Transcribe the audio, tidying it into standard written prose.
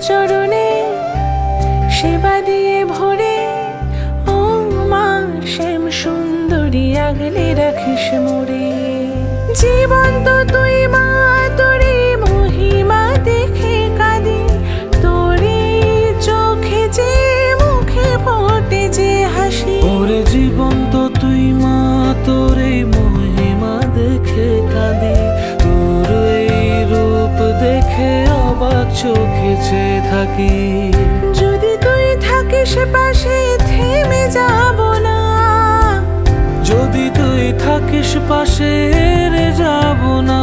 চরণে সেবা দিয়ে ভরে। ও মা শ্যাম সুন্দরী আগলে রাখিস মোরে। জীবন্ত তুই মা, তোরে মহিমা দেখে কাঁদি। তোরে চোখে যে মুখে ফোটে যে হাসি। ওরে জীবন্ত তুই মা, তোরে মহিমা দেখে কাঁদি। তোর এই রূপ দেখে অবাক চোখে চেয়ে থাকি। যদি তুই থাকিস পাশে থেমে যাব না। যদি তুই থাকিস পাশে হেরে যাব না।